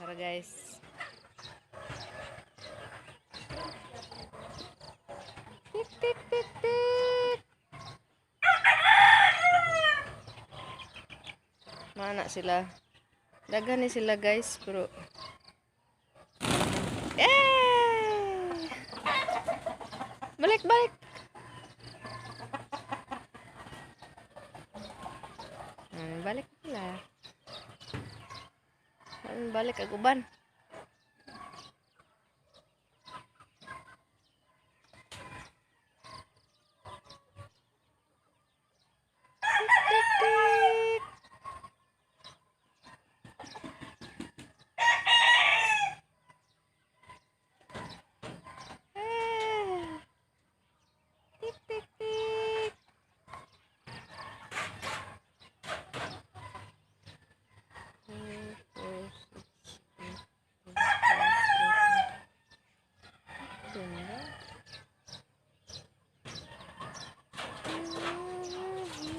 Tara guys. Tik tik tik tik. Mana sila? Dagan ni sila guys, pero balik balik. Balik sila. Balik aku ban.